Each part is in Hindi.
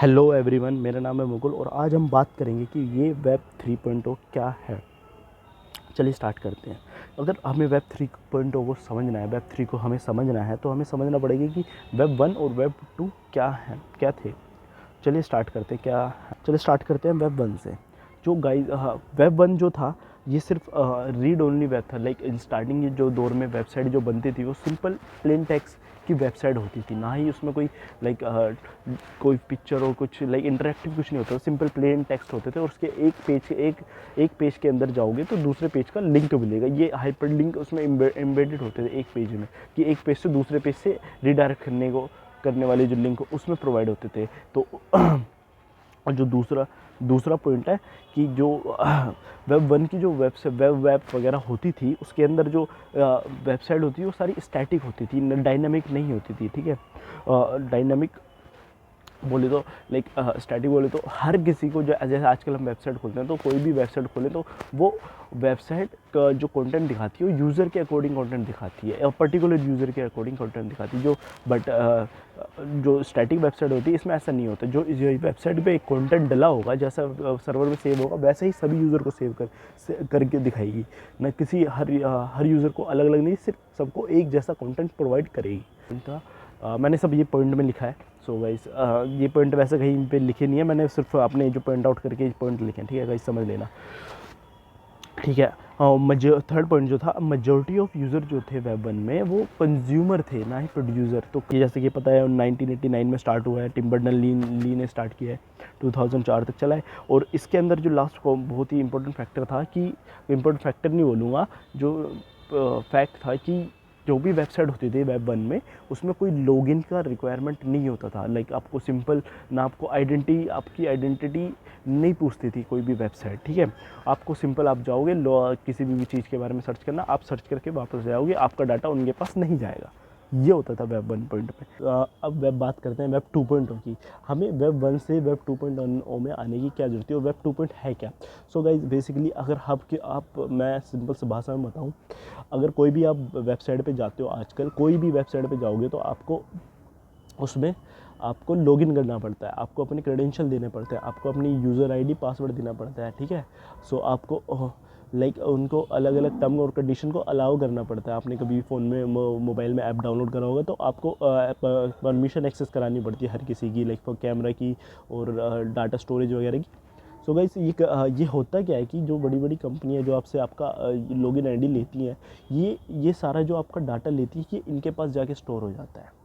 हेलो एवरीवन, मेरा नाम है मुकुल और आज हम बात करेंगे कि ये वेब 3.0 क्या है। चलिए स्टार्ट करते हैं। अगर हमें वेब 3.0 को समझना है, वेब 3 को हमें समझना है, तो हमें समझना पड़ेगा कि वेब 1 और वेब 2 क्या है, क्या थे। चलिए स्टार्ट करते हैं। चलिए स्टार्ट करते हैं वेब 1 से। जो गाइस वेब 1 जो था, ये सिर्फ रीड ओनली वेब था। लाइक इन स्टार्टिंग जो दौर में वेबसाइट जो बनती थी वो सिंपल प्लेन टेक्स्ट की वेबसाइट होती थी, ना ही उसमें कोई लाइक कोई पिक्चर और कुछ लाइक इंटरेक्टिव कुछ नहीं होता। सिंपल प्लेन टेक्स्ट होते थे और उसके एक पेज के अंदर जाओगे तो दूसरे पेज का लिंक मिलेगा। ये हाइपर लिंक उसमें एम्बेडेड होते थे एक पेज में, कि एक पेज से दूसरे पेज से रिडायरेक्ट करने वाले जो लिंक उसमें प्रोवाइड होते थे। तो और जो दूसरा पॉइंट है कि जो वेब 1 की जो वेब वगैरह होती थी, उसके अंदर जो वेबसाइट होती थी वो सारी स्टैटिक होती थी, डायनामिक नहीं होती थी। ठीक है, डायनामिक बोले तो लाइक स्टैटिक बोले तो हर किसी को, जो जैसे आजकल हम वेबसाइट खोलते हैं तो कोई भी वेबसाइट खोलें तो वो वेबसाइट का जो कंटेंट दिखाती है वो यूज़र के अकॉर्डिंग कंटेंट दिखाती है, पर्टिकुलर यूज़र के अकॉर्डिंग कंटेंट दिखाती है। जो स्टैटिक वेबसाइट होती है इसमें ऐसा नहीं होता। जो वेबसाइट पे एक कंटेंट डला होगा, जैसा सर्वर में सेव होगा वैसे ही सभी यूज़र को करके दिखाएगी। न किसी हर यूज़र को अलग अलग नहीं, सिर्फ सबको एक जैसा कंटेंट प्रोवाइड करेगी। मैंने सब ये पॉइंट में लिखा है। सो गाइस ये पॉइंट वैसे कहीं पे लिखे नहीं है, मैंने सिर्फ अपने जो पॉइंट आउट करके पॉइंट लिखे हैं। ठीक है गाइस, समझ लेना। ठीक है, थर्ड पॉइंट जो था, मेजॉरिटी ऑफ यूज़र जो थे वेब 1 में वो कंज्यूमर थे, ना ही प्रोड्यूसर। तो जैसे कि पता है 1989 में स्टार्ट हुआ है, टिम बर्नर ली ने स्टार्ट किया है, 2004 तक चला है। और इसके अंदर जो लास्ट को बहुत ही इंपॉर्टेंट फैक्टर था, कि इंपॉर्टेंट फैक्टर नहीं बोलूँगा, जो फैक्ट था कि जो भी वेबसाइट होती थी वेब 1 में, उसमें कोई लॉगिन का रिक्वायरमेंट नहीं होता था। लाइक आपको सिंपल ना, आपकी आइडेंटिटी नहीं पूछती थी कोई भी वेबसाइट। ठीक है, आपको सिंपल, आप जाओगे किसी भी चीज़ के बारे में सर्च करना, आप सर्च करके वापस जाओगे, आपका डाटा उनके पास नहीं जाएगा। ये होता था वेब 1 पे। अब बात करते हैं वेब 2.0 की। हमें वेब 1 से वेब 2.0 में आने की क्या जरूरत है और वेब 2.0 है क्या। सो गाइज बेसिकली अगर मैं सिंपल से भाषा में बताऊँ, अगर कोई भी आप वेबसाइट पे जाते हो, आजकल कोई भी वेबसाइट पे जाओगे तो उसमें आपको लॉगिन करना पड़ता है, आपको अपने क्रेडेंशियल देने पड़ते हैं, आपको अपनी यूज़र आईडी पासवर्ड देना पड़ता है। ठीक है, सो आपको लाइक उनको अलग अलग टर्म और कंडीशन को अलाउ करना पड़ता है। आपने कभी फ़ोन में मोबाइल में ऐप डाउनलोड करा होगा तो आपको परमिशन एक्सेस करानी पड़ती है हर किसी की, लाइक फॉर कैमरा की और डाटा स्टोरेज वगैरह की। सो गाइस ये होता क्या है कि जो बड़ी बड़ी कंपनियां जो आपसे आपका लॉगिन आईडी लेती हैं, ये सारा जो आपका डाटा लेती है, ये इनके पास जाके स्टोर हो जाता है।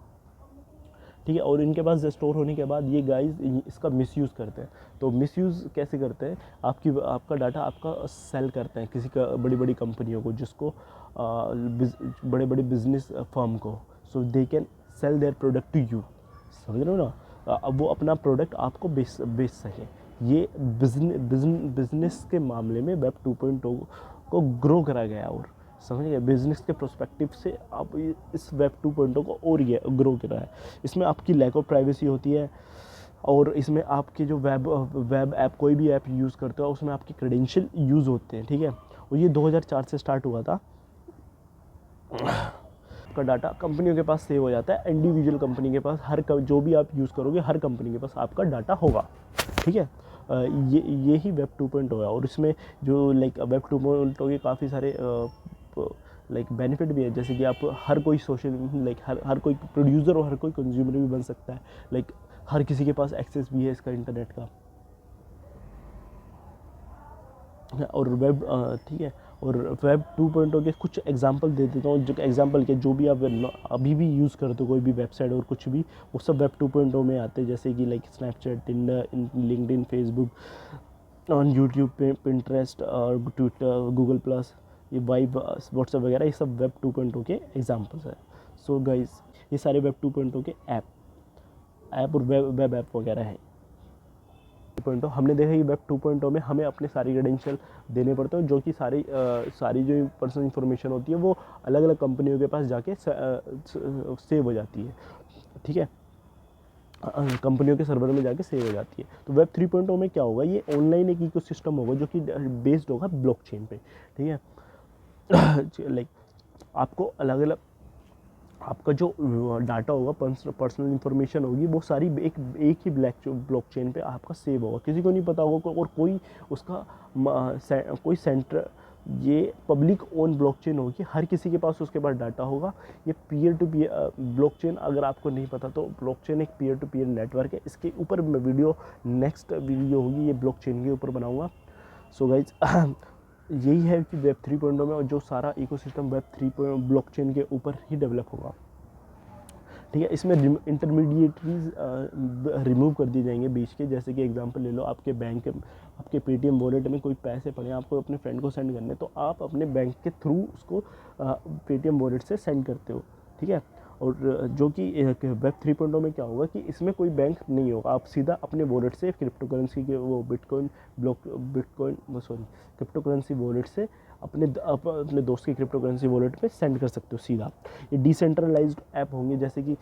ठीक है, और इनके पास स्टोर होने के बाद ये गाइस इसका मिसयूज़ करते हैं। तो मिसयूज़ कैसे करते हैं, आपका डाटा आपका सेल करते हैं किसी का, बड़ी बड़ी कंपनियों को, जिसको बड़े बड़े बिजनेस फर्म को। So they can sell their product to you. समझ रहे हो ना, अब वो अपना प्रोडक्ट आपको बेच सकें। ये बिजनेस के मामले में वेब 2.0 को ग्रो करा गया। और समझ गए, बिजनेस के प्रोस्पेक्टिव से आप इस वेब 2.0 को और ये ग्रो करा है। इसमें आपकी लैक ऑफ प्राइवेसी होती है, और इसमें आपके जो वेब ऐप, कोई भी ऐप यूज़ करते हो उसमें आपके क्रेडेंशियल यूज़ होते हैं। ठीक है, और ये 2004 से स्टार्ट हुआ था। का डाटा कंपनियों के पास सेव हो जाता है, इंडिविजुअल कंपनी के पास, जो भी आप यूज़ करोगे हर कंपनी के पास आपका डाटा होगा। ठीक है, ये ही वेब 2.0 है। और इसमें जो लाइक वेब 2.0 के काफ़ी सारे लाइक बेनिफिट भी है, जैसे कि आप हर कोई हर कोई प्रोड्यूसर और हर कोई कंज्यूमर भी बन सकता है। लाइक हर किसी के पास एक्सेस भी है इसका, इंटरनेट का। और ठीक है, और वेब 2.0 के कुछ एग्जांपल दे देता हूँ। जो एग्जांपल के जो भी आप अभी भी यूज़ करते हो, कोई भी वेबसाइट और कुछ भी, वो सब वेब 2.0 में आते हैं। जैसे कि like Snapchat, Tinder, LinkedIn, Facebook, on YouTube पे पिंटरेस्ट और ट्विटर, गूगल प्लस, ये वाइब, व्हाट्सएप वगैरह, ये सब वेब 2.0 के एग्जांपल्स हैं। सो गाइस ये सारे वेब 2.0 के ऐप और वेब ऐप वगैरह हैं। 2.0 हमने देखा कि वेब 2.0 में हमें अपने सारी क्रेडेंशियल देने पड़ते हैं, जो कि सारी जो पर्सनल इन्फॉर्मेशन होती है वो अलग अलग कंपनियों के पास जाके सेव हो जाती है। ठीक है, कंपनियों के सर्वर में जाके सेव हो जाती है। तो वेब 3.0 में क्या होगा, ये ऑनलाइन एक इकोसिस्टम होगा जो कि बेस्ड होगा ब्लॉकचेन पे। ठीक है, लाइक आपको अलग अलग आपका जो डाटा होगा, पर्सनल इन्फॉर्मेशन होगी, वो सारी एक ही ब्लॉकचेन पे आपका सेव होगा, किसी को नहीं पता होगा, और कोई उसका कोई सेंटर, ये पब्लिक ओन ब्लॉकचेन होगी, हर किसी के पास उसके पास डाटा होगा। ये पीयर टू पीयर ब्लॉकचेन, अगर आपको नहीं पता तो ब्लॉकचेन एक पीयर टू पीयर नेटवर्क है। इसके ऊपर मैं नेक्स्ट वीडियो होगी, ये ब्लॉकचेन के ऊपर बनाऊंगा। सो गाइज यही है कि वेब 3.0 में, और जो सारा इकोसिस्टम वेब 3 ब्लॉकचेन के ऊपर ही डेवलप होगा, ठीक है। इसमें इंटरमीडिएटरीज रिमूव कर दिए जाएंगे बीच के। जैसे कि एग्जांपल ले लो, आपके बैंक, आपके पेटीएम वॉलेट में कोई पैसे पड़े, आपको अपने फ्रेंड को सेंड करने, तो आप अपने बैंक के थ्रू उसको पेटीएम वॉलेट से सेंड करते हो, ठीक है। और जो कि वेब 3.0 में क्या होगा कि इसमें कोई बैंक नहीं होगा, आप सीधा अपने वॉलेट से क्रिप्टो करेंसी के वो बिटकॉइन क्रिप्टो करेंसी वॉलेट से अपने दोस्त की क्रिप्टो करेंसी वॉलेट पे सेंड कर सकते हो सीधा। ये डिसेंट्रलाइज्ड ऐप होंगे, जैसे कि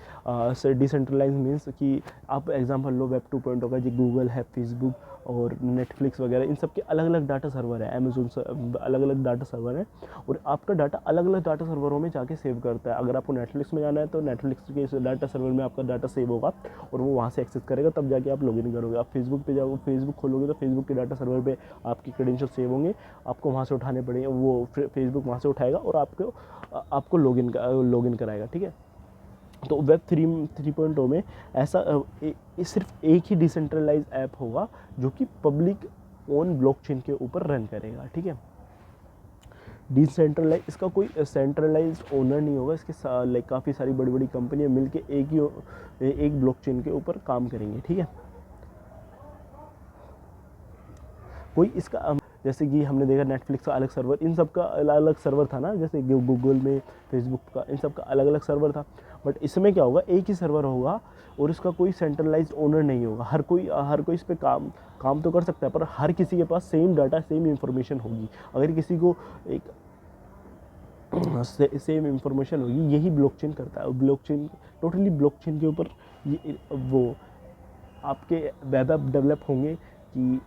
डिसेंट्रलाइज मीन्स कि आप एग्जांपल लो वेब 2.0 का, जो गूगल है, फेसबुक और नेटफ्लिक्स वगैरह, इन सब के अलग अलग डाटा सर्वर है, अमेजोन से अलग अलग डाटा सर्वर है, और आपका डाटा अलग अलग डाटा सर्वरों में जाके सेव करता है। अगर आपको नेटफ्लिक्स में जाना है तो नेटफ्लिक्स के इस डाटा सर्वर में आपका डाटा सेव होगा, और वो वहाँ से एक्सेस करेगा, तब जाके आप लॉगिन करोगे। आप फेसबुक पे जाओगे, फेसबुक खोलोगे तो फेसबुक के डाटा सर्वर पे आपकी क्रेडेंशियल सेव होंगे, आपको वहाँ से उठाने पड़ेंगे, वो फेसबुक वहाँ से उठाएगा और आपको लॉगिन कराएगा, ठीक है। तो वेब 3.0 में ऐसा सिर्फ एक ही डिसेंट्रलाइज ऐप होगा जो कि पब्लिक ओन ब्लॉकचेन के ऊपर रन करेगा, ठीक है। डिसेंट्रलाइज, इसका कोई सेंट्रलाइज ओनर नहीं होगा, इसके लाइक काफ़ी सारी बड़ी बड़ी कंपनियां मिलके एक ब्लॉकचेन के ऊपर काम करेंगे, ठीक है। कोई इसका जैसे कि हमने देखा नेटफ्लिक्स का अलग सर्वर, इन सब का अलग अलग सर्वर था ना, जैसे गूगल में, फेसबुक का, इन सब का अलग अलग सर्वर था। बट इसमें क्या होगा, एक ही सर्वर होगा और इसका कोई सेंट्रलाइज्ड ओनर नहीं होगा। हर कोई इस पर काम तो कर सकता है, पर हर किसी के पास सेम डाटा, सेम इंफॉर्मेशन होगी। अगर किसी को एक सेम इंफॉर्मेशन होगी, यही ब्लॉकचेन करता है। ब्लॉकचेन टोटली ब्लॉकचेन के ऊपर वो आपके वेब ऐप डेवलप होंगे कि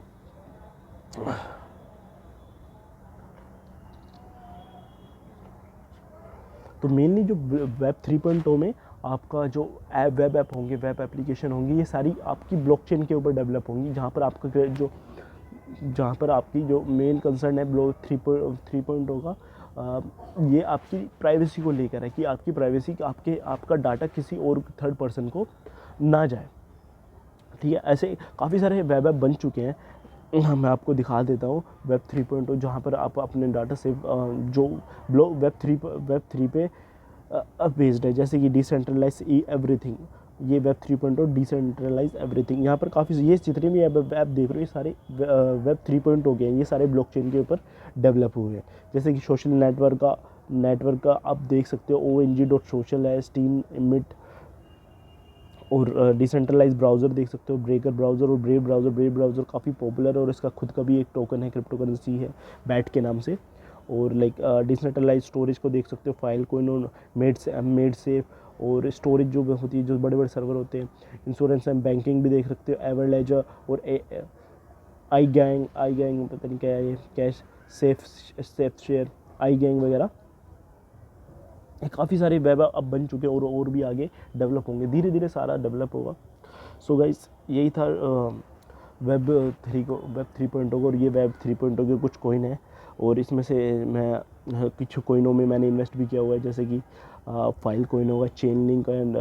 तो मेनली जो वेब 3.0 में आपका जो वेब ऐप होंगे, वेब एप्लीकेशन होंगी, ये सारी आपकी ब्लॉकचेन के ऊपर डेवलप होंगी, जहाँ पर आपकी जो मेन कंसर्न है ब्लॉक 3.0 का, ये आपकी प्राइवेसी को लेकर है कि आपकी प्राइवेसी, आपका डाटा किसी और थर्ड पर्सन को ना जाए, ठीक है। ऐसे काफ़ी सारे वेब ऐप बन चुके हैं, मैं आपको दिखा देता हूँ। वेब 3.0 जहाँ पर आप अपने डाटा सेव जो वेब 3 पे बेस्ड है, जैसे कि डिसेंट्रलाइज एवरीथिंग, ये वेब 3.0 डिसेंट्रलाइज एवरीथिंग। यहाँ पर काफ़ी ये जितने भी ऐप देख रहे हो, ये सारे वेब 3.0 के हैं, ये सारे ब्लॉकचेन के ऊपर डेवलप हुए हैं। जैसे कि सोशल नेटवर्क का आप देख सकते हो, ONG.social है, स्टीम, इमिट, और डिसेंट्रलाइज ब्राउज़र देख सकते हो, ब्रेकर ब्राउज़र और ब्रेव ब्राउज़र काफ़ी पॉपुलर है, और इसका खुद का भी एक टोकन है, क्रिप्टो करेंसी है बैट के नाम से। और लाइक डिसेंट्रलाइज स्टोरेज को देख सकते हो, फाइल कोइन और मेड सेफ, और स्टोरेज जो होती है, जो बड़े बड़े सर्वर होते हैं। इंश्योरेंस एंड बैंकिंग भी देख सकते हो, एवरलेजर और आई गैंग पता नहीं क्या है ये, कैश सेफ शेयर, आई गैंग वगैरह, काफ़ी सारे वेब अब बन चुके हैं, और भी आगे डेवलप होंगे, धीरे धीरे सारा डेवलप होगा। सो गाइस यही था वेब 3.0 और ये वेब 3.0 के कुछ कॉइन है, और इसमें से मैं कुछ कॉइनों में मैंने इन्वेस्ट भी किया हुआ है, जैसे कि फाइल कॉइन होगा, चेन लिंक एंड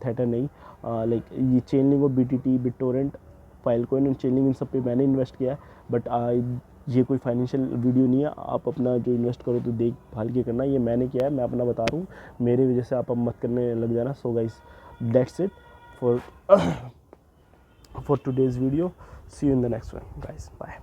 थेटर नहीं, लाइक ये चेन लिंक और BTT, BitTorrent, Filecoin and Chainlink, इन सब पे मैंने इन्वेस्ट किया है। बट ये कोई फाइनेंशियल वीडियो नहीं है, आप अपना जो इन्वेस्ट करो तो देख भाल के करना, ये मैंने किया है, मैं अपना बता रहा हूँ, मेरे वजह से आप अब मत करने लग जाना। So guys that's it for today's video, see you in the next one guys, bye.